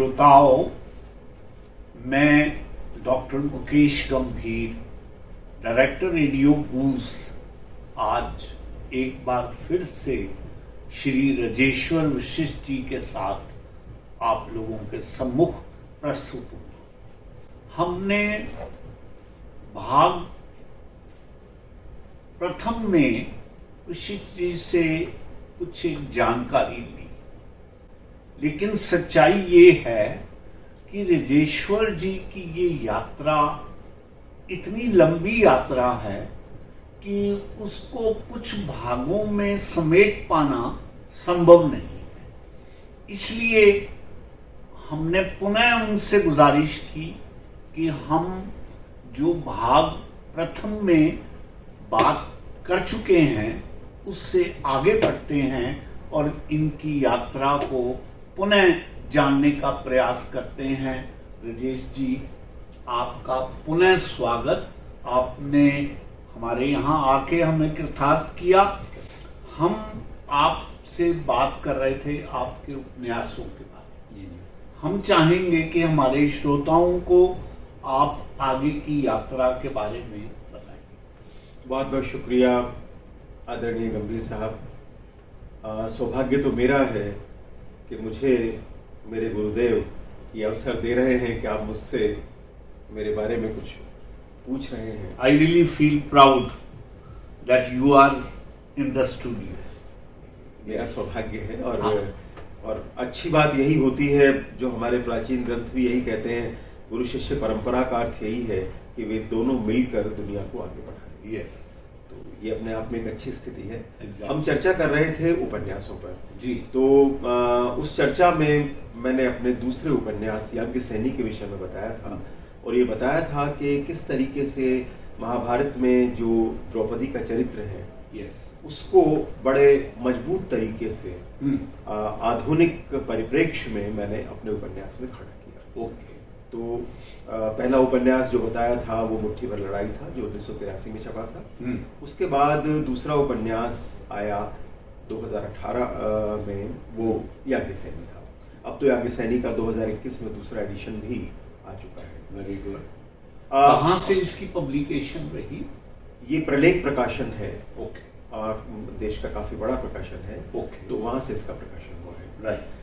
श्रोताओं, मैं डॉक्टर मुकेश गंभीर, डायरेक्टर रेडियो बूज, आज एक बार फिर से श्री राजेश्वर वशिष्ठ जी के साथ आप लोगों के सम्मुख प्रस्तुत हूँ। हमने भाग प्रथम में वशिष्ठ जी से कुछ एक जानकारी ली, लेकिन सच्चाई ये है कि राजेश्वर जी की ये यात्रा इतनी लंबी यात्रा है कि उसको कुछ भागों में समेट पाना संभव नहीं है। इसलिए हमने पुनः उनसे गुजारिश की कि हम जो भाग प्रथम में बात कर चुके हैं उससे आगे बढ़ते हैं और इनकी यात्रा को पुनः जानने का प्रयास करते हैं। राजेश जी, आपका पुनः स्वागत। आपने हमारे यहाँ आके हमें कृतार्थ किया। हम आपसे बात कर रहे थे आपके उपन्यासों के बारे में। हम चाहेंगे कि हमारे श्रोताओं को आप आगे की यात्रा के बारे में बताएं। बहुत बहुत शुक्रिया आदरणीय गंभीर साहब। सौभाग्य तो मेरा है कि मुझे मेरे गुरुदेव ये अवसर दे रहे हैं कि आप मुझसे मेरे बारे में कुछ पूछ रहे हैं। I really feel proud that you are in the studio. मेरा सौभाग्य है और अच्छी बात यही होती है, जो हमारे प्राचीन ग्रंथ भी यही कहते हैं, गुरु शिष्य परंपरा का अर्थ यही है कि वे दोनों मिलकर दुनिया को आगे बढ़ाएं। Yes. तो ये अपने आप में एक अच्छी स्थिति है। Exactly. हम चर्चा कर रहे थे उपन्यासों पर जी। तो उस चर्चा में मैंने अपने दूसरे उपन्यास याज्ञसेनी के विषय में बताया था और ये बताया था कि किस तरीके से महाभारत में जो द्रौपदी का चरित्र है, उसको बड़े मजबूत तरीके से आधुनिक परिप्रेक्ष्य में मैंने अपने उपन्यास में खड़ा किया। ओके। तो पहला उपन्यास जो बताया था वो मुट्ठी भर लड़ाई था, जो 1983 में छपा था। उसके बाद दूसरा उपन्यास आया 2018 में, वो याज्ञसेनी था। अब तो याज्ञसेनी का 2021 में दूसरा एडिशन भी आ चुका है। Very good. कहाँ से इसकी पब्लिकेशन रही? ये प्रलेख प्रकाशन है। ओके। देश का काफी बड़ा प्रकाशन है। ओके। तो वहां से इसका प्रकाशन हुआ है। राइट।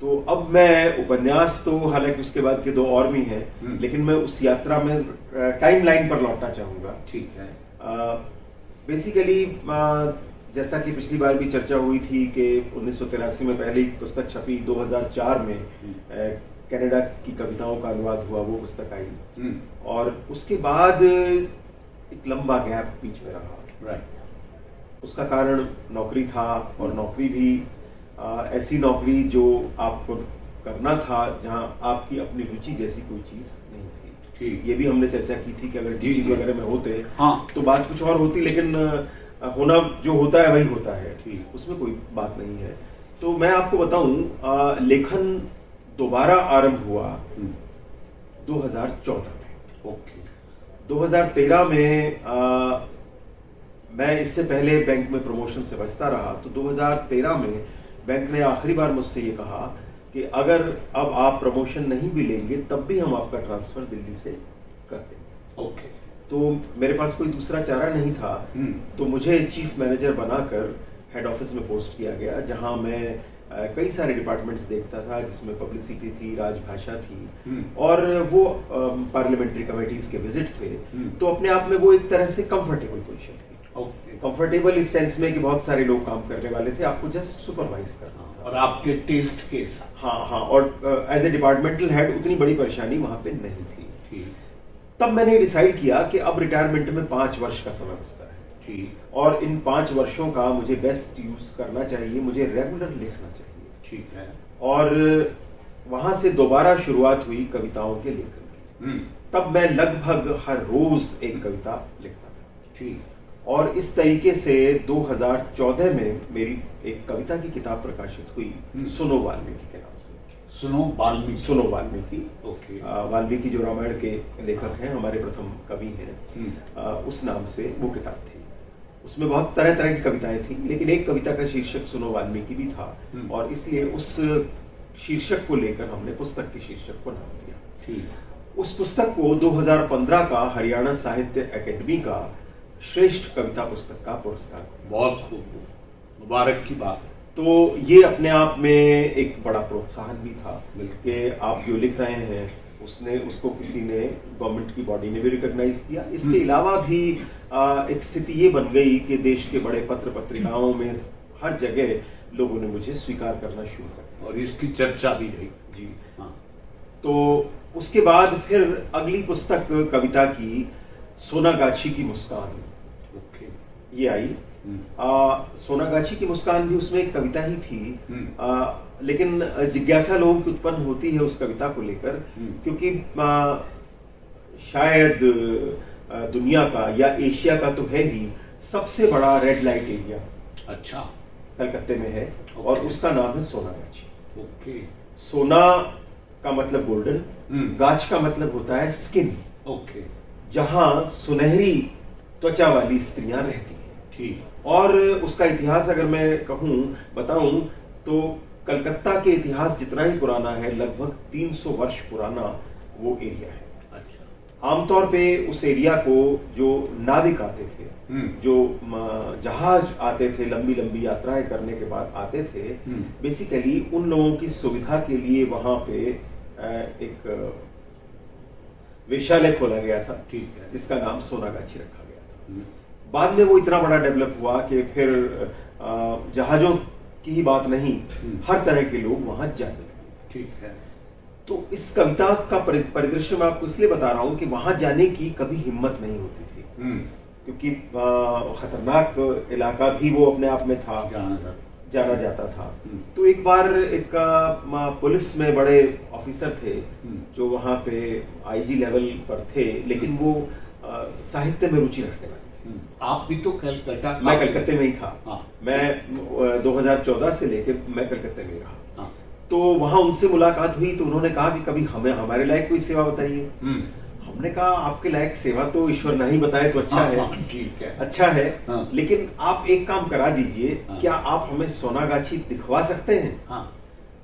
तो अब मैं उपन्यास तो हालांकि उसके बाद के दो और भी हैं, लेकिन मैं उस यात्रा में टाइम लाइन पर लौटना चाहूंगा। ठीक है। बेसिकली जैसा कि पिछली बार भी चर्चा हुई थी कि 1983 में पहली पुस्तक छपी, 2004 में कनाडा की कविताओं का अनुवाद हुआ, वो पुस्तक आई और उसके बाद एक लंबा गैप बीच में रहा। राइट। उसका कारण नौकरी था और नौकरी भी ऐसी नौकरी जो आपको करना था जहां आपकी अपनी रुचि जैसी कोई चीज नहीं थी। ठीक। ये भी हमने चर्चा की थी कि अगर टीचिंग वगैरह में होते तो बात कुछ और होती, लेकिन होना जो होता है वही होता है। ठीक। उसमें कोई बात नहीं है। तो मैं आपको बताऊं, लेखन दोबारा आरंभ हुआ 2014 में। ओके। 2013 में मैं इससे पहले बैंक में प्रमोशन से बचता रहा, तो 2013 में बैंक ने आखिरी बार मुझसे ये कहा कि अगर अब आप प्रमोशन नहीं भी लेंगे तब भी हम आपका ट्रांसफर दिल्ली से कर देंगे। ओके। तो मेरे पास कोई दूसरा चारा नहीं था, तो मुझे चीफ मैनेजर बनाकर हेड ऑफिस में पोस्ट किया गया, जहां मैं कई सारे डिपार्टमेंट्स देखता था, जिसमें पब्लिसिटी थी, राजभाषा थी और वो पार्लियामेंट्री कमेटीज के विजिट थे। तो अपने आप में वो एक तरह से कंफर्टेबल पोजीशन थी। कंफर्टेबल इस सेंस में कि बहुत सारे लोग काम करने वाले थे, आपको जस्ट सुपरवाइज करना था और आपके टेस्ट के साथ। हाँ, और एज ए डिपार्टमेंटल हेड उतनी बड़ी परेशानी वहां पे नहीं थी। तब मैंने डिसाइड किया कि अब रिटायरमेंट में 5 वर्ष का समय बचता है। ठीक। और इन 5 वर्षों का मुझे बेस्ट यूज करना चाहिए, मुझे रेगुलर लिखना चाहिए। ठीक है। और वहां से दोबारा शुरुआत हुई कविताओं के लेखन की। तब मैं लगभग हर रोज एक कविता लिखता था। ठीक। और इस तरीके से 2014 में मेरी एक कविता की किताब प्रकाशित हुई, सुनो वाल्मीकि के नाम से। सुनो वाल्मीकि। सुनो वाल्मीकि। ओके। वाल्मीकि जो रामायण के लेखक हैं, हमारे प्रथम कवि हैं, उस नाम से वो किताब थी। उसमें बहुत तरह तरह की कविताएं थी, लेकिन एक कविता का शीर्षक सुनो वाल्मीकि भी था और इसलिए उस शीर्षक को लेकर हमने पुस्तक के शीर्षक को नाम दिया। ठीक। उस पुस्तक को 2015 का हरियाणा साहित्य अकेडमी का श्रेष्ठ कविता पुस्तक का पुरस्कार मिला। बहुत खूब, मुबारक की बात है। तो ये अपने आप में एक बड़ा प्रोत्साहन भी था बिल्कुल। कि आप जो लिख रहे हैं उसको किसी ने, गवर्नमेंट की बॉडी ने भी रिकॉग्नाइज किया। इसके अलावा भी एक स्थिति ये बन गई कि देश के बड़े पत्र पत्रिकाओं में हर जगह लोगों ने मुझे स्वीकार करना शुरू कर दिया और इसकी चर्चा भी रही। जी हाँ। तो उसके बाद फिर अगली पुस्तक कविता की सोनागाछी की मुस्कान, ओके। ये आई। सोनागाछी की मुस्कान भी उसमें एक कविता ही थी, लेकिन जिज्ञासा लोगों की उत्पन्न होती है उस कविता को लेकर, क्योंकि शायद दुनिया का या एशिया का तो है ही सबसे बड़ा रेड लाइट एरिया अच्छा कलकत्ते में है, और उसका नाम है सोनागाछी। ओके। सोना का मतलब गोल्डन, गाछ का मतलब होता है स्किन, ओके। जहां सुनहरी त्वचा वाली स्त्रियां रहती हैं। ठीक। और उसका इतिहास अगर मैं बताऊं तो कलकत्ता के इतिहास जितना ही पुराना है, लगभग 300 वर्ष पुराना वो एरिया है। अच्छा। आमतौर पे उस एरिया को जो नाविक आते थे, जो जहाज आते थे, लंबी लंबी यात्राएं करने के बाद आते थे, बेसिकली उन लोगों की सुविधा के लिए वहां पे एक वेश्यालय खोला गया था। ठीक है। जिसका नाम सोनागाछी रखा गया था। बाद में वो इतना बड़ा डेवलप हुआ कि फिर जहाजों की ही बात नहीं, हर तरह के लोग वहां जाने लगे। ठीक है। तो इस कविता का परिदृश्य मैं आपको इसलिए बता रहा हूं कि वहां जाने की कभी हिम्मत नहीं होती थी, क्योंकि खतरनाक इलाका भी वो अपने आप में था, जाना जाता था। तो एक बार एक पुलिस में बड़े ऑफिसर थे जो वहां पे आईजी लेवल पर थे, लेकिन वो साहित्य में रुचि रखने वाले थे। आप भी तो कलकत्ता? मैं कलकत्ते में ही था। हाँ। मैं 2014 से लेके मैं कलकत्ते में रहा। हाँ। तो वहां उनसे मुलाकात हुई तो उन्होंने कहा कि कभी हमें हमारे लायक कोई सेवा बताइए। हमने कहा आपके लायक सेवा तो ईश्वर नहीं बताए तो अच्छा है। ठीक है। अच्छा है। हाँ। लेकिन आप एक काम करा दीजिए, क्या आप हमें सोनागाछी दिखवा सकते हैं? हाँ।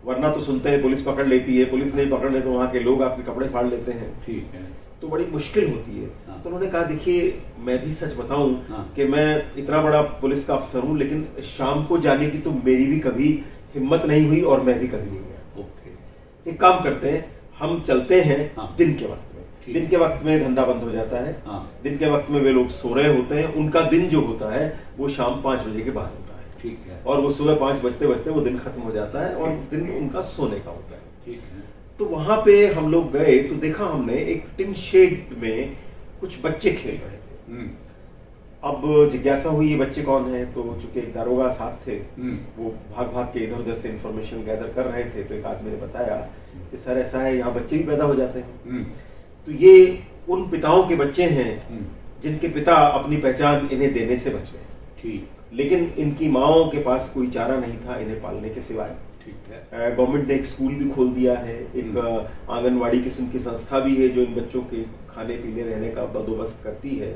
वरना तो सुनते हैं पुलिस पकड़ लेती है, पुलिस नहीं पकड़ ले तो वहां के लोग आपके कपड़े फाड़ लेते हैं। ठीक है। तो बड़ी मुश्किल होती है। हाँ। तो उन्होंने कहा देखिए मैं भी सच बताऊं हाँ। कि मैं इतना बड़ा पुलिस का अफसर हूं, लेकिन शाम को जाने की तो मेरी भी कभी हिम्मत नहीं हुई और मैं भी कभी नहीं गया। ओके। एक काम करते हैं, हम चलते हैं हाँ। दिन के वक्त में। दिन के वक्त में धंधा बंद हो जाता है। हाँ। दिन के वक्त में वे लोग सो रहे होते हैं, उनका दिन जो होता है वो शाम 5 बजे के बाद होता है। ठीक है। और वो सुबह 5 बजते बजते वो दिन खत्म हो जाता है और दिन उनका सोने का होता है। ठीक है। तो वहां पे हम लोग गए तो देखा हमने एक टिन शेड में कुछ बच्चे खेल रहे थे। अब जिज्ञासा हुई ये बच्चे कौन हैं, तो चूंकि एक दारोगा साथ थे, वो भाग भाग के इधर उधर से इंफॉर्मेशन गैदर कर रहे थे, तो एक आदमी ने बताया कि सर ऐसा है, यहाँ बच्चे भी पैदा हो जाते हैं। तो ये उन पिताओं के बच्चे हैं जिनके पिता अपनी पहचान इन्हें देने से बच गए। ठीक। लेकिन इनकी माओं के पास कोई चारा नहीं था इन्हें पालने के सिवाय। ठीक है। गवर्नमेंट ने एक स्कूल भी खोल दिया है, एक आंगनवाड़ी किस्म की संस्था भी है जो इन बच्चों के खाने पीने रहने का बंदोबस्त करती है।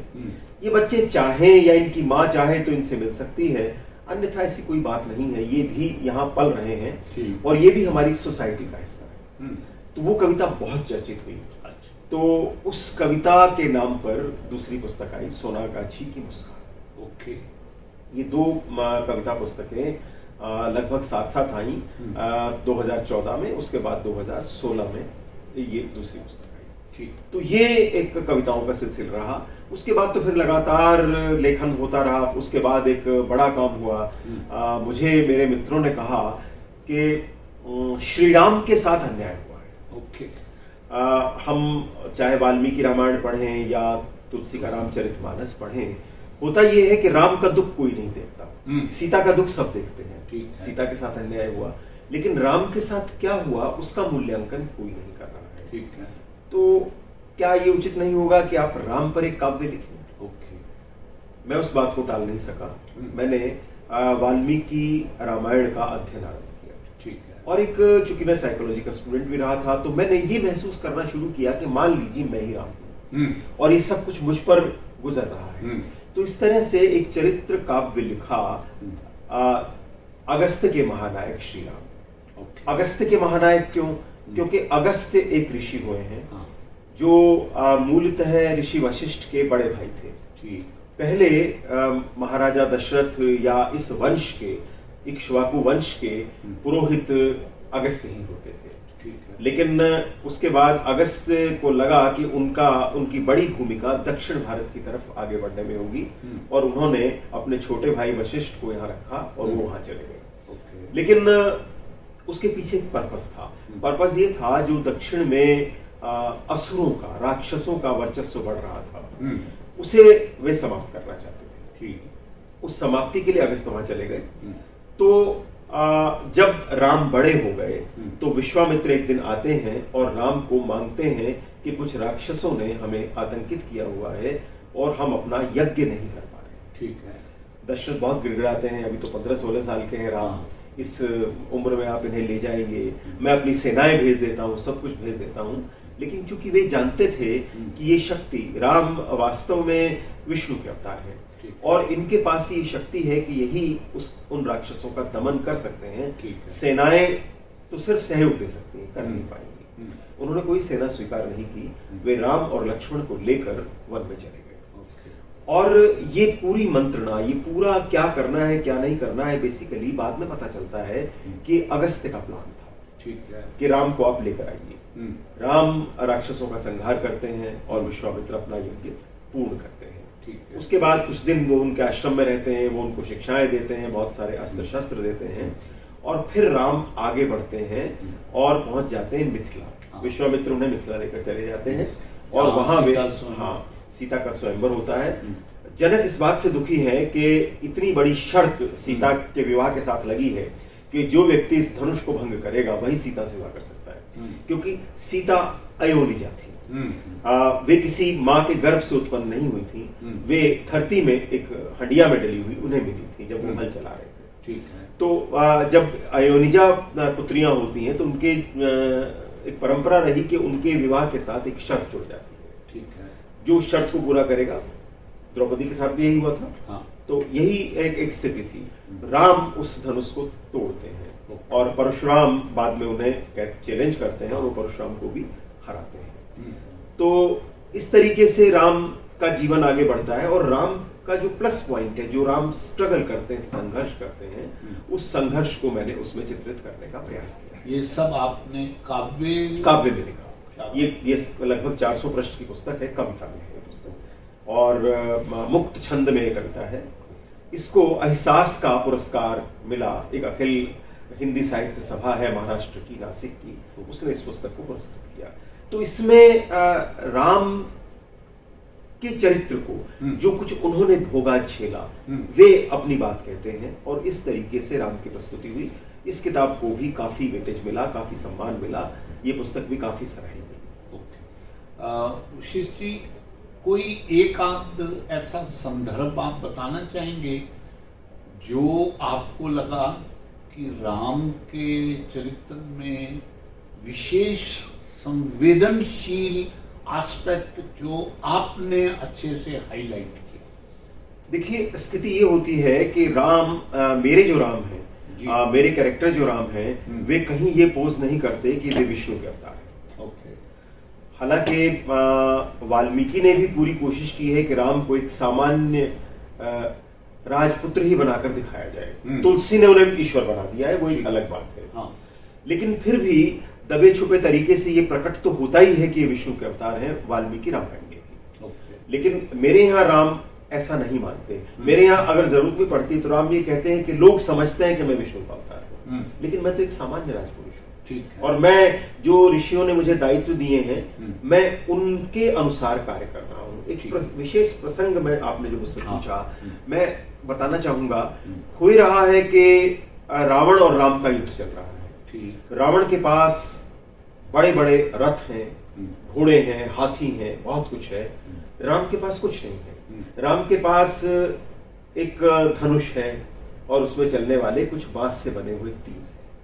ये बच्चे चाहे या इनकी माँ चाहे तो इनसे मिल सकती है, अन्यथा ऐसी कोई बात नहीं है। ये भी यहाँ पल रहे हैं और ये भी हमारी सोसाइटी का हिस्सा है। तो वो कविता बहुत चर्चित हुई। तो उस कविता के नाम पर दूसरी पुस्तक आई, सोनागाछी की मुस्कान। ओके। ये दो कविता पुस्तकें लगभग साथ साथ आई 2014 में, उसके बाद 2016 में ये दूसरी पुस्तक आई। ठीक। तो ये एक कविताओं का सिलसिला रहा। उसके बाद तो फिर लगातार लेखन होता रहा। उसके बाद एक बड़ा काम हुआ। मुझे मेरे मित्रों ने कहा कि श्री राम के साथ अन्याय हुआ है। ओके। हम चाहे वाल्मीकि रामायण पढ़ें या तुलसी का रामचरितमानस पढ़ें, होता यह है कि राम का दुख कोई नहीं देखता, सीता का दुख सब देखते हैं। सीता के साथ अन्याय हुआ, लेकिन राम के साथ क्या हुआ उसका मूल्यांकन कोई नहीं कर रहा है। ठीक है। तो क्या ये उचित नहीं होगा कि आप राम पर एक काव्य लिखें? ओके। मैं उस बात को टाल नहीं सका। मैंने वाल्मीकि रामायण का अध्ययन आरंभ किया। ठीक है। और एक चूंकि मैं साइकोलॉजी का स्टूडेंट भी रहा था, तो मैंने ये महसूस करना शुरू किया कि मान लीजिए मैं ही राम हूं और ये सब कुछ मुझ पर गुजर रहा है। तो इस तरह से एक चरित्र काव्य लिखा, अगस्त के महानायक श्री राम। अगस्त्य के महानायक क्यों? क्योंकि अगस्त्य एक ऋषि हुए हैं जो मूलतः ऋषि वशिष्ठ के बड़े भाई थे। पहले महाराजा दशरथ या इस वंश के, इक्ष्वाकु वंश के पुरोहित अगस्त्य ही होते थे। लेकिन उसके बाद अगस्त्य को लगा कि उनकी बड़ी भूमिका दक्षिण भारत की तरफ आगे बढ़ने में होगी और उन्होंने अपने छोटे भाई वशिष्ठ को यहाँ रखा और वो वहां चले गए। लेकिन उसके पीछे एक पर्पस था। पर्पस ये था, जो दक्षिण में असुरों का, राक्षसों का वर्चस्व बढ़ रहा था, उसे वे समाप्त करना चाहते थे। उस समाप्ति के लिए अगस्त्य वहां चले गए। तो जब राम बड़े हो गए तो विश्वामित्र एक दिन आते हैं और राम को मांगते हैं कि कुछ राक्षसों ने हमें आतंकित किया हुआ है और हम अपना यज्ञ नहीं कर पा रहे। ठीक है। दशरथ बहुत गिड़गिड़ाते हैं, अभी तो 15-16 साल के हैं राम, इस उम्र में आप इन्हें ले जाएंगे, मैं अपनी सेनाएं भेज देता हूँ, सब कुछ भेज देता हूँ। लेकिन चूंकि वे जानते थे कि ये शक्ति, राम वास्तव में विष्णु के अवतार है और इनके पास ये शक्ति है कि यही उन राक्षसों का दमन कर सकते हैं। सेनाएं तो सिर्फ सहयोग दे सकती हैं, कर नहीं पाएंगी। उन्होंने कोई सेना स्वीकार नहीं की। वे राम और लक्ष्मण को लेकर वन में चले गए और ये पूरी मंत्रणा, ये पूरा क्या करना है क्या नहीं करना है, बेसिकली बाद में पता चलता है कि अगस्त्य का प्लान था। ठीक है। कि राम को आप लेकर आइए। राम राक्षसों का संहार करते हैं और विश्वामित्र अपना यज्ञ पूर्ण करते हैं। उसके बाद कुछ दिन वो उनके आश्रम में रहते हैं, वो उनको शिक्षाएं देते हैं, बहुत सारे अस्त्र शस्त्र देते हैं और फिर राम आगे बढ़ते हैं और पहुंच जाते हैं मिथिला। विश्वामित्र उन्हें मिथिला लेकर चले जाते हैं और वहां वे सीता का स्वयंवर होता है। जनक इस बात से दुखी है कि इतनी बड़ी शर्त सीता के विवाह के साथ लगी है कि जो व्यक्ति इस धनुष को भंग करेगा वही सीता से विवाह कर सकता है, क्योंकि सीता अयोनिजा थी। वे किसी माँ के गर्भ से उत्पन्न नहीं हुई थी। वे धरती में एक हंडिया में डली हुई उन्हें मिली थी जब वो हल चला रहे थे। ठीक है। तो जब अयोनिजा पुत्रियां होती हैं तो उनके एक परंपरा रही कि उनके विवाह के साथ एक शर्त जुड़ जाती है। ठीक है। जो शर्त को पूरा करेगा, द्रौपदी के साथ भी यही हुआ था। हाँ। तो यही एक स्थिति थी। राम उस धनुष को तोड़ते हैं और परशुराम बाद में उन्हें चैलेंज करते हैं और वो परशुराम को भी हराते हैं। तो इस तरीके से राम का जीवन आगे बढ़ता है और राम का जो प्लस पॉइंट है, जो राम स्ट्रगल करते हैं, संघर्ष करते हैं, उस संघर्ष को मैंने उसमें चित्रित करने का प्रयास किया। ये सब आपने काव्य में लिखा। ये लगभग 400 पृष्ठ की पुस्तक है, कविता में है पुस्तक और मुक्त छंद में कविता है। इसको अहिसास का पुरस्कार मिला, एक अखिल हिंदी साहित्य सभा है महाराष्ट्र की, नासिक की, उसने इस पुस्तक को पुरस्कृत किया। तो इसमें राम के चरित्र को जो कुछ उन्होंने भोगा झेला वे अपनी बात कहते हैं और इस तरीके से राम की प्रस्तुति हुई। इस किताब को भी काफी वेटेज मिला, काफी सम्मान मिला, ये पुस्तक भी काफी सराही गई। शिष जी, कोई एक आध ऐसा संदर्भ आप बताना चाहेंगे जो आपको लगा कि राम के चरित्र में विशेष संवेदनशील एस्पेक्ट जो आपने अच्छे से हाईलाइट किया? देखिए, स्थिति ये होती है कि राम, मेरे जो राम हैं, मेरे कैरेक्टर जो राम हैं, वे कहीं ये पोज नहीं करते कि वे विष्णु के अवतार हैं। हालांकि वाल्मीकि ने भी पूरी कोशिश की है कि राम को एक सामान्य राजपुत्र ही बनाकर दिखाया जाए। तुलसी ने उन्हें ईश्वर बना दिया है, वो एक अलग बात है। हाँ। लेकिन फिर भी दबे छुपे तरीके से ये प्रकट तो होता ही है कि ये विष्णु के अवतार हैं, वाल्मीकि रामायण में। लेकिन मेरे यहाँ राम ऐसा नहीं मानते। मेरे यहाँ अगर जरूरत भी पड़ती तो राम ये कहते हैं कि लोग समझते हैं कि मैं विष्णु का अवतार हूँ, लेकिन मैं तो एक सामान्य राजपुरुष हूँ और मैं जो ऋषियों ने मुझे दायित्व दिए हैं मैं उनके अनुसार कार्य कर रहा हूँ। एक विशेष प्रसंग में आपने जो मुझसे पूछा, मैं बताना चाहूंगा। हो ही रहा है कि रावण और राम का युद्ध चल रहा है। रावण के पास बड़े बड़े रथ हैं, घोड़े हैं, हाथी हैं, बहुत कुछ है। राम के पास कुछ नहीं है। राम के पास एक धनुष है और उसमें चलने वाले कुछ बांस से बने हुए तीर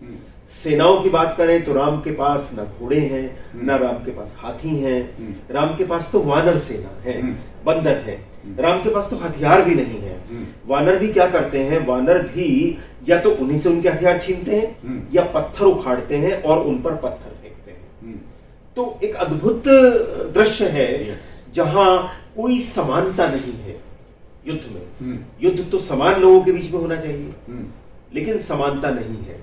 हैं। सेनाओं की बात करें तो राम के पास न घोड़े हैं, न राम के पास हाथी हैं। राम के पास तो वानर सेना है, बंदर है। राम के पास तो हथियार भी नहीं है। वानर भी क्या करते हैं, वानर भी या तो उन्हीं से उनके हथियार छीनते हैं या पत्थर उखाड़ते हैं और उन पर पत्थर फेंकते हैं। तो एक अद्भुत दृश्य है जहां कोई समानता नहीं है युद्ध में। युद्ध तो समान लोगों के बीच में होना चाहिए, लेकिन समानता नहीं है।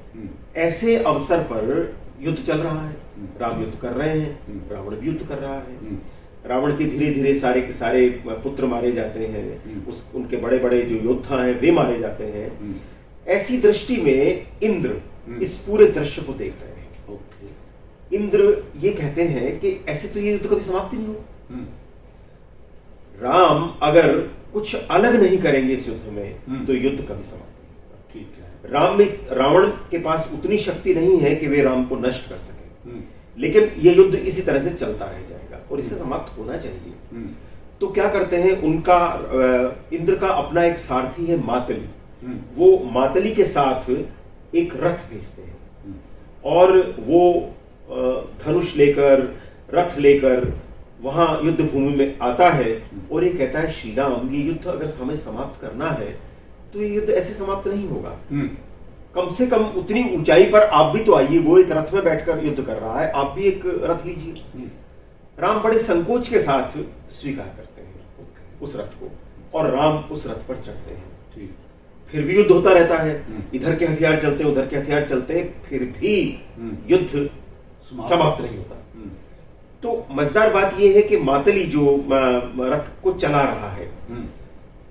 ऐसे अवसर पर युद्ध चल रहा है, राम युद्ध कर रहे हैं, रावण भी युद्ध कर रहा है। रावण के धीरे धीरे सारे के सारे पुत्र मारे जाते हैं, उनके बड़े बड़े जो योद्धा हैं वे मारे जाते हैं। ऐसी दृष्टि में इंद्र इस पूरे दृश्य को देख रहे हैं। इंद्र ये कहते हैं कि ऐसे तो ये युद्ध कभी समाप्त नहीं हो। राम अगर कुछ अलग नहीं करेंगे इस युद्ध में तो युद्ध कभी समाप्त नहीं होगा। ठीक है। राम में, रावण के पास उतनी शक्ति नहीं है कि वे राम को नष्ट कर सके, लेकिन यह युद्ध इसी तरह से चलता रह जाएगा और इसे समाप्त होना चाहिए। तो क्या करते हैं, उनका इंद्र का अपना एक सारथी है मातली, वो मातली के साथ एक रथ भेजते हैं और वो धनुष लेकर, रथ लेकर वहां युद्ध भूमि में आता है और ये कहता है, श्री राम ये युद्ध अगर हमें समाप्त करना है तो ये युद्ध ऐसे समाप्त नहीं होगा। कम से कम उतनी ऊंचाई पर आप भी तो आइए, वो एक रथ में बैठकर युद्ध कर रहा है, आप भी एक रथ लीजिए। राम बड़े संकोच के साथ स्वीकार करते हैं उस रथ को और राम उस रथ पर चढ़ते हैं। फिर भी युद्ध होता रहता है, इधर के हथियार चलते हैं, उधर के हथियार चलते हैं, फिर भी युद्ध समाप्त नहीं होता। तो मजेदार बात यह है कि मातली जो रथ को चला रहा है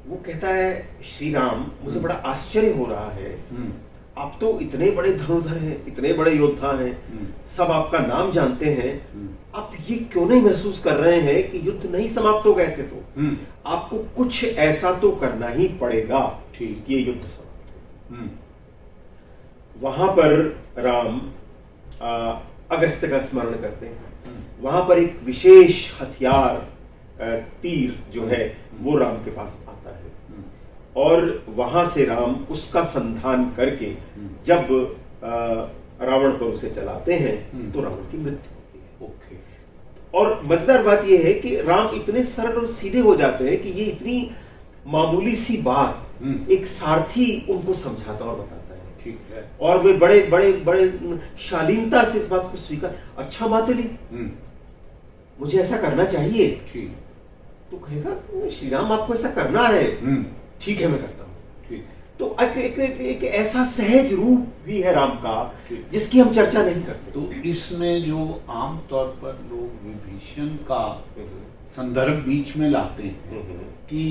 वो कहता है, श्री राम मुझे बड़ा आश्चर्य हो रहा है, आप तो इतने बड़े धनुर्धर हैं, इतने बड़े योद्धा हैं, सब आपका नाम जानते हैं, आप ये क्यों नहीं महसूस कर रहे हैं कि युद्ध नहीं समाप्त होगा? ऐसे तो आपको कुछ ऐसा तो करना ही पड़ेगा कि ये युद्ध समाप्त हो। वहां पर राम अगस्त्य का स्मरण करते हैं। वहां पर एक विशेष हथियार तीर जो है वो राम के पास आता है और वहां से राम उसका संधान करके जब रावण पर उसे चलाते हैं तो रावण की मृत्यु होती है। और मजेदार बात यह है कि राम इतने सरल और सीधे हो जाते हैं कि ये इतनी मामूली सी बात एक सारथी उनको समझाता और बताता है। ठीक है। और वे बड़े बड़े बड़े शालीनता से इस बात को स्वीकार, अच्छा मातली मुझे ऐसा करना चाहिए। ठीक। तो कहेगा, श्री राम आपको ऐसा करना है, ठीक है मैं करता हूं। ठीक। तो एक ऐसा सहज रूप भी है राम का जिसकी हम चर्चा नहीं करते। तो इसमें जो आम तौर पर लोग विभीषण का संदर्भ बीच में लाते हैं कि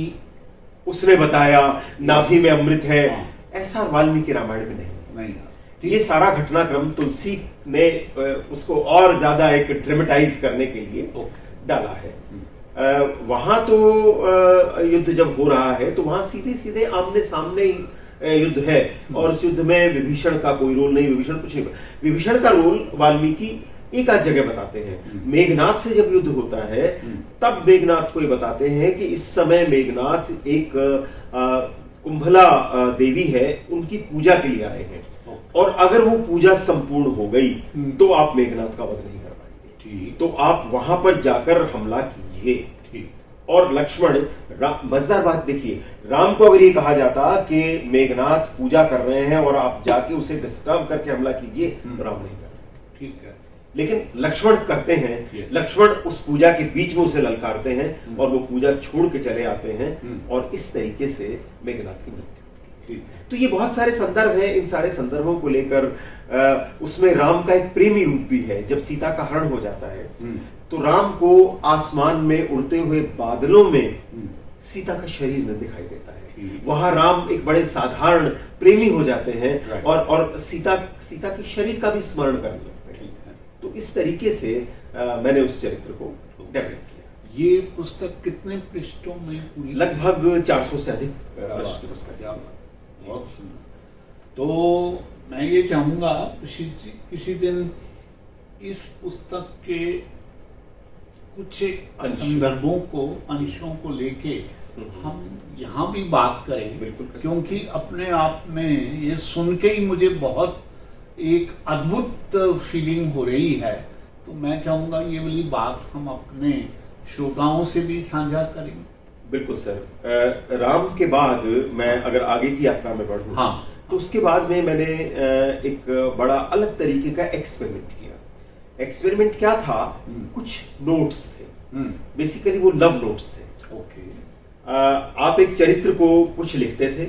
उसने बताया नाभि में अमृत है, ऐसा वाल्मीकि रामायण में नहीं। ये सारा घटनाक्रम तुलसी ने उसको और ज्यादा एक ड्रामेटाइज करने के लिए डाला है। वहां तो युद्ध जब हो रहा है तो वहां सीधे सीधे आमने सामने युद्ध है और उस युद्ध में विभीषण का कोई रोल नहीं, विभीषण कुछ नहीं। विभीषण का रोल वाल्मीकि एक आध जगह बताते हैं। मेघनाथ से जब युद्ध होता है तब मेघनाथ को ये बताते हैं कि इस समय मेघनाथ एक कुंभला देवी है, उनकी पूजा के लिए आए हैं और अगर वो पूजा संपूर्ण हो गई तो आप मेघनाथ का वध नहीं कर पाएंगे, तो आप वहां पर जाकर हमला कीजिए। और लक्ष्मण, मजेदार बात देखिए, राम को अगर ये कहा जाता कि मेघनाथ पूजा कर रहे हैं और आप जाके उसे डिस्टर्ब करके हमला कीजिए, तो राम नहीं करते। ठीक है। लेकिन लक्ष्मण करते हैं। लक्ष्मण उस पूजा के बीच में उसे ललकारते हैं और वो पूजा छोड़ के चले आते हैं और इस तरीके से मेघनाथ की मृत्यु। तो ये बहुत सारे संदर्भ हैं। इन सारे संदर्भों को लेकर उसमें राम का एक प्रेमी रूप भी है। जब सीता का हरण हो जाता है तो राम को आसमान में उड़ते हुए बादलों में सीता का शरीर न दिखाई देता है। वहां राम एक बड़े साधारण प्रेमी हो जाते हैं और सीता के शरीर का भी स्मरण करने लगते हैं। तो इस तरीके से मैंने उस चरित्र को डेवलप किया। ये पुस्तक कितने पृष्ठों में पूरी? लगभग 400 से अधिक पृष्ठ पुस्तक। बहुत सुंदर। तो मैं ये चाहूंगा किसी दिन इस पुस्तक के कुछ संदर्भों को, अंशों को लेके हम यहाँ भी बात करें। बिल्कुल, क्योंकि अपने आप में ये सुन के ही मुझे बहुत एक अद्भुत फीलिंग हो रही है। तो मैं चाहूंगा ये वाली बात हम अपने श्रोताओं से भी साझा करें। बिल्कुल सर। राम के बाद मैं अगर आगे की यात्रा में बढ़ूं, हाँ, तो उसके बाद में मैंने एक बड़ा अलग तरीके का एक्सपेरिमेंट किया। एक्सपेरिमेंट क्या था? कुछ नोट्स थे, बेसिकली वो लव नोट्स थे। ओके। आप एक चरित्र को कुछ लिखते थे,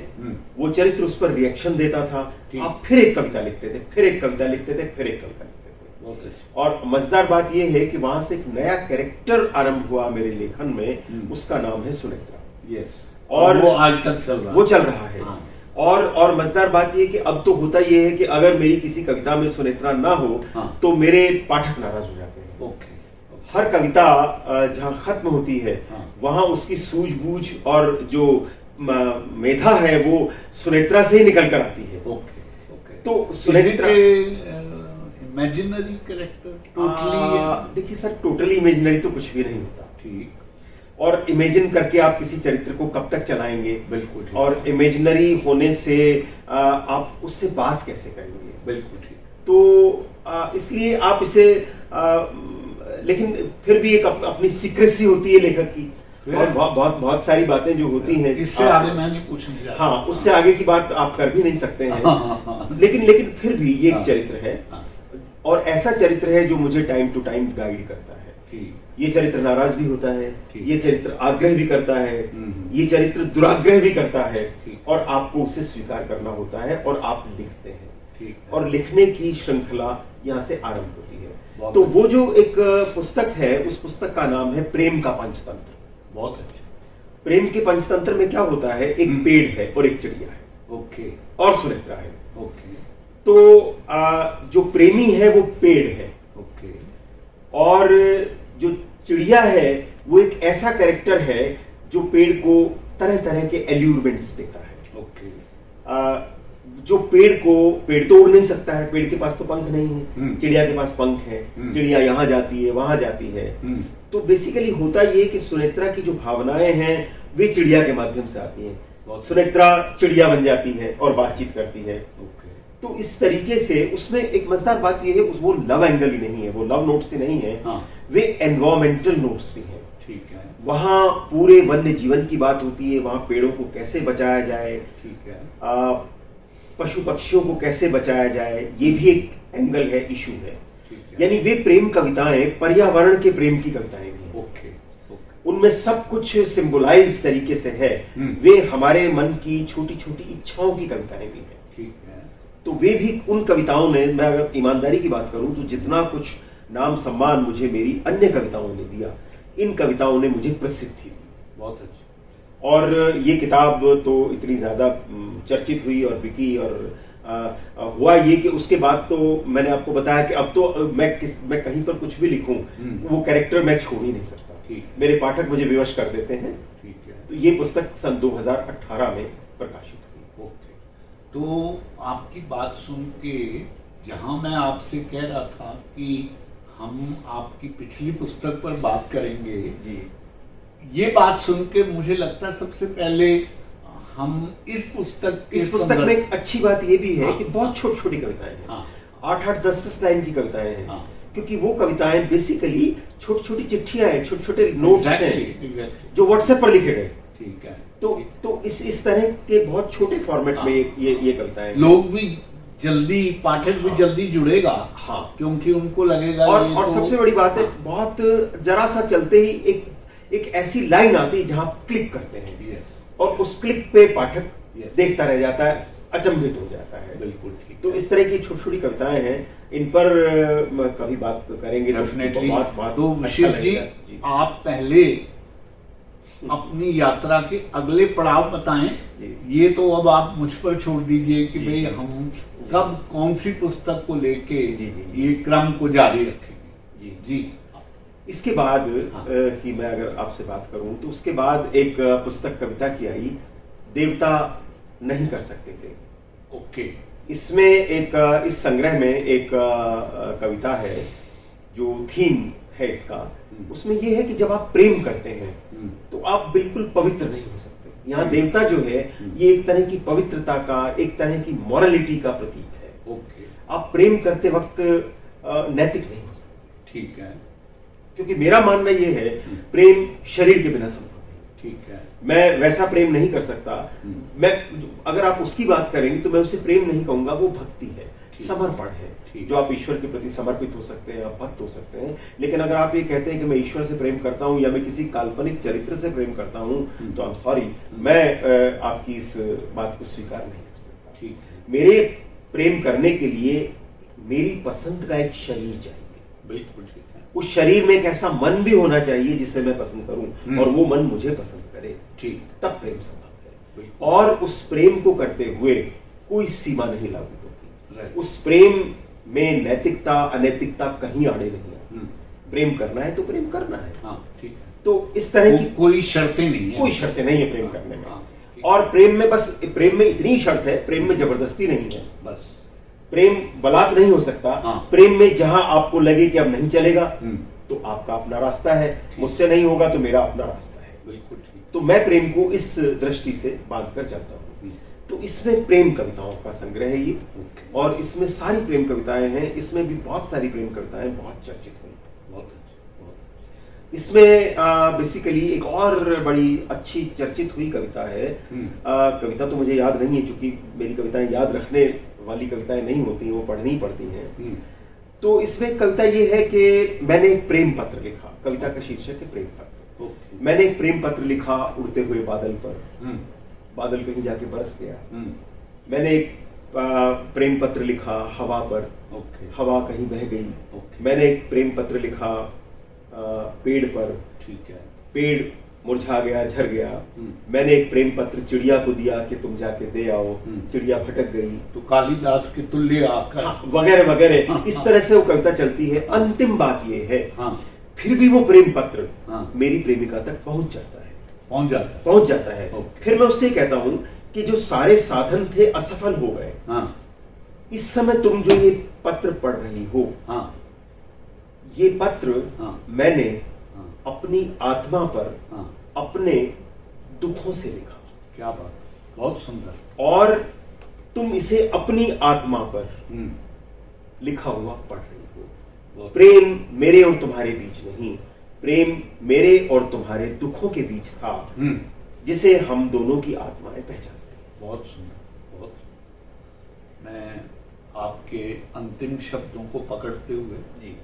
वो चरित्र उस पर रिएक्शन देता था, आप फिर एक कविता लिखते थे, फिर एक कविता लिखते थे, फिर एक कविता लिखते थे। बहुत अच्छा। और मजेदार बात यह है कि वहां से एक नया कैरेक्टर आरंभ हुआ मेरे लेखन में, उसका नाम है सुनेत्रा। यस। और वो आज तक चल रहा है। वो चल रहा है। हाँ। और मजेदार बात यह कि अब तो होता यह है कि अगर मेरी किसी कविता में सुनेत्रा ना हो, हाँ। तो मेरे पाठक नाराज हो जाते हैं। ओके। हर कविता जहां खत्म होती है, हाँ। वहां उसकी सूझबूझ और जो मेधा है वो सुनेत्रा से ही निकल कर आती है। ओके। ओके। तो सुनेत्रा इमेजिनरी कैरेक्टर टोटली? देखिए सर, टोटली इमेजिनरी तो कुछ भी नहीं होता। ठीक। और इमेजिन करके आप किसी चरित्र को कब तक चलाएंगे? बिल्कुल ठीक। और इमेजिनरी होने से आप उससे बात कैसे करेंगे? बिल्कुल ठीक। तो इसलिए आप इसे लेकिन फिर भी एक अपनी सीक्रेसी होती है लेखक की। बहुत सारी बातें जो होती हैं, इससे आगे मैं नहीं पूछने जा रहा। हाँ, उससे आगे की बात आप कर भी नहीं सकते हैं। हाँ। लेकिन फिर भी ये एक हाँ। चरित्र है, हाँ। और ऐसा चरित्र है जो मुझे टाइम टू टाइम गाइड करता है। ठीक। ये चरित्र नाराज भी होता है, ठीक। ये चरित्र आग्रह भी करता है, ये चरित्र दुराग्रह भी करता है, ठीक। और आपको उसे स्वीकार करना होता है, और आप लिखते हैं। ठीक है। और लिखने की श्रृंखला यहाँ से आरंभ होती है। बहुत तो अच्छा। वो जो एक पुस्तक है, उस पुस्तक का नाम है प्रेम का पंचतंत्र। बहुत अच्छा। प्रेम के पंचतंत्र में क्या होता है? एक पेड़ है और एक चिड़िया है, ओके। और सुनेत्रा है। ओके। तो जो प्रेमी है वो पेड़ है, ओके। और जो चिड़िया है वो एक ऐसा कैरेक्टर है जो पेड़ को तरह तरह के एल्यूरमेंट्स देता है। ओके। जो पेड़ तो उड़ नहीं सकता है, पेड़ के पास तो पंख नहीं है, चिड़िया के पास पंख है, चिड़िया यहाँ जाती है, वहां जाती है। तो बेसिकली होता ये कि सुनेत्रा की जो भावनाएं हैं वे चिड़िया के माध्यम से आती हैं। सुनेत्रा चिड़िया बन जाती है और बातचीत करती है। ओके। तो इस तरीके से उसमें एक मजेदार बात यह है, वो लव एंगल ही नहीं है, वो लव नोट से नहीं है। हाँ। वे एनवायरमेंटल नोट्स भी हैं। ठीक है। वहां पूरे वन्य जीवन की बात होती है, वहां पेड़ों को कैसे बचाया जाए, ठीक है। पशु पक्षियों को कैसे बचाया जाए, ये भी एक एंगल है, इशू है। ठीक है। यानी वे प्रेम कविताएं पर्यावरण के प्रेम की कविताएं भी हैं। ओके। ओके। उनमें सब कुछ सिंबलाइज तरीके से है। वे हमारे मन की छोटी छोटी इच्छाओं की कविताएं भी हैं। ठीक है। तो वे भी उन कविताओं ने, मैं अगर ईमानदारी की बात करूं तो जितना कुछ नाम सम्मान मुझे मेरी अन्य कविताओं ने दिया, इन कविताओं ने मुझे प्रसिद्धि दी। बहुत अच्छा। और ये किताब तो इतनी ज्यादा चर्चित हुई और बिकी, और हुआ ये कि उसके बाद तो मैंने आपको बताया कि अब तो मैं कहीं पर कुछ भी लिखूं, वो कैरेक्टर मैं छोड़ ही नहीं सकता। मेरे पाठक मुझे विवश कर देते हैं। ठीक है। तो ये पुस्तक सन 2018 में प्रकाशित हुई। ओके। तो आपकी बात सुन के, जहां मैं आपसे कह रहा था कि हम आपकी पिछली पुस्तक पर बात करेंगे जी, ये बात सुन के मुझे लगता है सबसे पहले हम इस पुस्तक में एक अच्छी बात ये भी है हाँ, कि बहुत छोटी छोटी कविताएं हैं। हाँ, 8-8, 10-10 लाइन की कविताएं हैं। हाँ, क्योंकि वो कविताएं बेसिकली छोटी छोटी चिट्ठियां हैं, छोटे छोटे नोट्स हैं, एग्जैक्टली, जो व्हाट्सएप पर लिखे गए। ठीक है। तो इस तरह के बहुत छोटे फॉर्मेट में ये कविताएं, लोग भी जल्दी, पाठक भी जल्दी जुड़ेगा। हाँ, क्योंकि उनको लगेगा। और सबसे बड़ी बात है, बहुत जरा सा चलते ही एक ऐसी लाइन आती है जहां क्लिक करते हैं, और उस क्लिक पे पाठक देखता रह जाता है, अचंभित हो जाता है। बिल्कुल ठीक। तो इस तरह की छोटी छोटी कविताएं हैं, इन पर कभी बात करेंगे डेफिनेटली। तो विशेष जी, आप पहले अपनी यात्रा के अगले पड़ाव बताएं। ये तो अब आप मुझ पर छोड़ दीजिए कि भाई हम कब कौन सी पुस्तक को लेके ये क्रम को जारी रखेंगे। जी। इसके बाद कि मैं अगर आपसे बात करूं तो उसके बाद एक पुस्तक कविता की आई, देवता नहीं कर सकते प्रेम। ओके। इसमें इस संग्रह में एक कविता है, जो थीम है इसका, उसमें यह है कि जब आप प्रेम करते हैं तो आप बिल्कुल पवित्र नहीं हो सकते। यहाँ देवता जो है ये एक तरह की पवित्रता का, एक तरह की मॉरलिटी का प्रतीक है। ओके। आप प्रेम करते वक्त नैतिक नहीं हो सकते। ठीक है। क्योंकि मेरा मानना यह है, प्रेम शरीर के बिना संभव नहीं। ठीक है। मैं वैसा प्रेम नहीं कर सकता। मैं अगर आप उसकी बात करेंगे तो मैं उसे प्रेम नहीं कहूंगा, वो भक्ति है, समर्पण है, जो आप ईश्वर के प्रति समर्पित हो सकते हैं, आप भक्त हो सकते हैं। लेकिन अगर आप ये कहते हैं कि मैं ईश्वर से प्रेम करता हूं या मैं किसी काल्पनिक चरित्र से प्रेम करता हूं, तो आई एम सॉरी, मैं आपकी इस बात को स्वीकार नहीं कर सकता। ठीक। मेरे प्रेम करने के लिए मेरी पसंद का एक शरीर चाहिए। बिल्कुल ठीक है। उस शरीर में एक ऐसा मन भी होना चाहिए जिसे मैं पसंद करूं और वो मन मुझे पसंद करे, ठीक, तब प्रेम संभव है। और उस प्रेम को करते हुए कोई सीमा नहीं लागू होती। उस प्रेम में नैतिकता अनैतिकता कहीं आड़े नहीं आती। प्रेम करना है तो प्रेम करना है। हाँ, ठीक है। तो इस तरह की कोई शर्तें नहीं है, कोई शर्तें नहीं है प्रेम करने में। हाँ, और प्रेम में बस, प्रेम में इतनी शर्त है, प्रेम में जबरदस्ती नहीं है। बस प्रेम बलात् नहीं हो सकता। हाँ। प्रेम में जहां आपको लगे कि अब नहीं चलेगा तो आपका अपना रास्ता है, मुझसे नहीं होगा तो मेरा अपना रास्ता है। बिल्कुल ठीक। तो मैं प्रेम को इस दृष्टि से बांध कर चलता हूँ। तो इसमें प्रेम कविताओं का संग्रह है ये, और इसमें सारी प्रेम कविताएं हैं। इसमें भी बहुत सारी प्रेम कविताएं बहुत चर्चित हुई। इसमें बेसिकली एक और बड़ी अच्छी चर्चित हुई कविता है। कविता तो मुझे याद नहीं है, चूंकि मेरी कविताएं याद रखने वाली कविताएं नहीं होती, वो पढ़नी पड़ती हैं। तो इसमें कविता ये है कि मैंने एक प्रेम पत्र लिखा। कविता का शीर्षक है प्रेम पत्र। मैंने एक प्रेम पत्र लिखा उड़ते हुए बादल पर, बादल कहीं जाके बरस गया। मैंने एक प्रेम पत्र लिखा हवा पर, हवा कहीं बह गई। मैंने एक प्रेम पत्र लिखा पेड़ पर, ठीक है, पेड़ मुरझा गया, झर गया। मैंने एक प्रेम पत्र चिड़िया को दिया कि तुम जाके दे आओ, चिड़िया भटक गई तो कालिदास के तुल्य आकर, वगैरह वगैरह। इस तरह से वो कविता चलती है। अंतिम बात ये है, फिर भी वो प्रेम पत्र मेरी प्रेमिका तक पहुंच जाता है, पहुंच जाता है। फिर मैं उससे कहता हूं कि जो सारे साधन थे असफल हो गए। इस समय तुम जो ये पत्र पढ़ रही हो, ये पत्र मैंने अपनी आत्मा पर अपने दुखों से लिखा। क्या बात, बहुत सुंदर। और तुम इसे अपनी आत्मा पर लिखा हुआ पढ़ रही हो। प्रेम मेरे और तुम्हारे बीच नहीं, प्रेम मेरे और तुम्हारे दुखों के बीच था, जिसे हम दोनों की आत्माएं पहचानते हैं। बहुत सुंदर, बहुत सुंदर। मैं आपके अंतिम शब्दों को पकड़ते हुए जी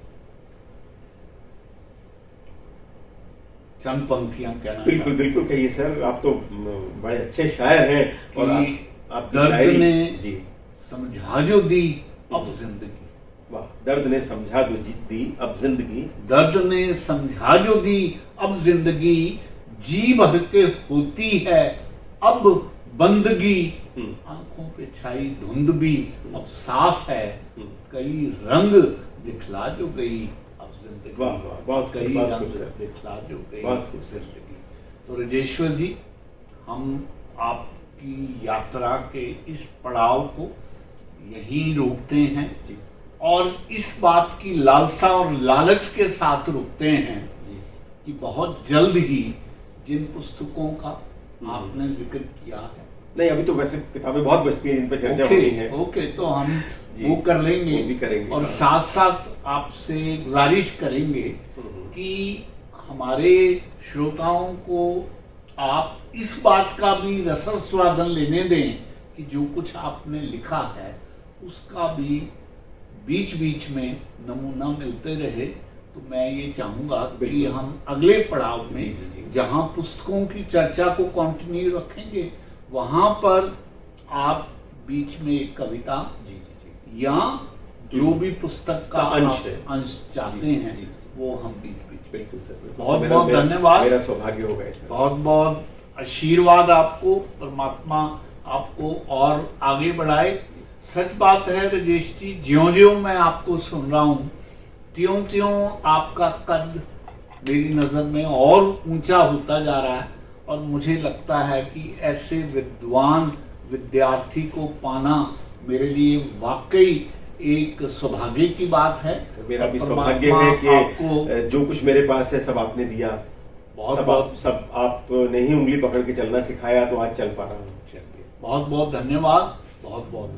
चंद पंक्तियां कहना बिल्कुल बिल्कुल कहिए सर, आप तो बड़े अच्छे शायर हैं। और आप दर्द ने जी समझा जो दी अब जिंदगी। वाह, दर्द ने समझा दी अब जिंदगी, दर्द ने समझा जो दी अब जिंदगी, जी भर के होती है अब बंदगी। आंखों पे छाई धुंध भी अब साफ है, कई रंग दिखला जो गई अब जिंदगी। वाह वाह, बहुत कई बहुत रंग खूबसूरत, दिखला जो गई बहुत अब खूबसूरत। जिंदगी। तो राजेश्वर जी, हम आपकी यात्रा के इस पड़ाव को यहीं रोकते हैं जी। और इस बात की लालसा और लालच के साथ रुकते हैं कि बहुत जल्द ही जिन पुस्तकों का आपने जिक्र किया है, नहीं अभी तो वैसे किताबें बहुत बचती हैं जिन पर चर्चा होनी है। ओके, तो हम वो कर लेंगे, वो भी करेंगे। और साथ साथ आपसे गुजारिश करेंगे कि हमारे श्रोताओं को आप इस बात का भी रसस्वादन लेने दें कि जो कुछ आपने लिखा है उसका भी बीच बीच में नमूना मिलते रहे। तो मैं ये चाहूंगा कि हम अगले पड़ाव में जहां पुस्तकों की चर्चा को कंटिन्यू रखेंगे, वहां पर आप बीच में एक कविता या जो भी पुस्तक का अंश चाहते हैं वो हम बीच बीच। बिल्कुल सर, बहुत बहुत धन्यवाद, मेरा सौभाग्य होगा सर। बहुत बहुत आशीर्वाद आपको, परमात्मा आपको और आगे बढ़ाए। सच बात है राजेश जी, ज्यों-ज्यों मैं आपको सुन रहा हूं त्यों-त्यों आपका कद मेरी नजर में और ऊंचा होता जा रहा है, और मुझे लगता है कि ऐसे विद्वान विद्यार्थी को पाना मेरे लिए वाकई एक सौभाग्य की बात है। मेरा भी सौभाग्य है कि जो कुछ मेरे पास है सब आपने दिया। सब आपने ही उंगली पकड़ के चलना सिखाया, तो आज चल पा रहा हूँ। बहुत बहुत धन्यवाद, बहुत बहुत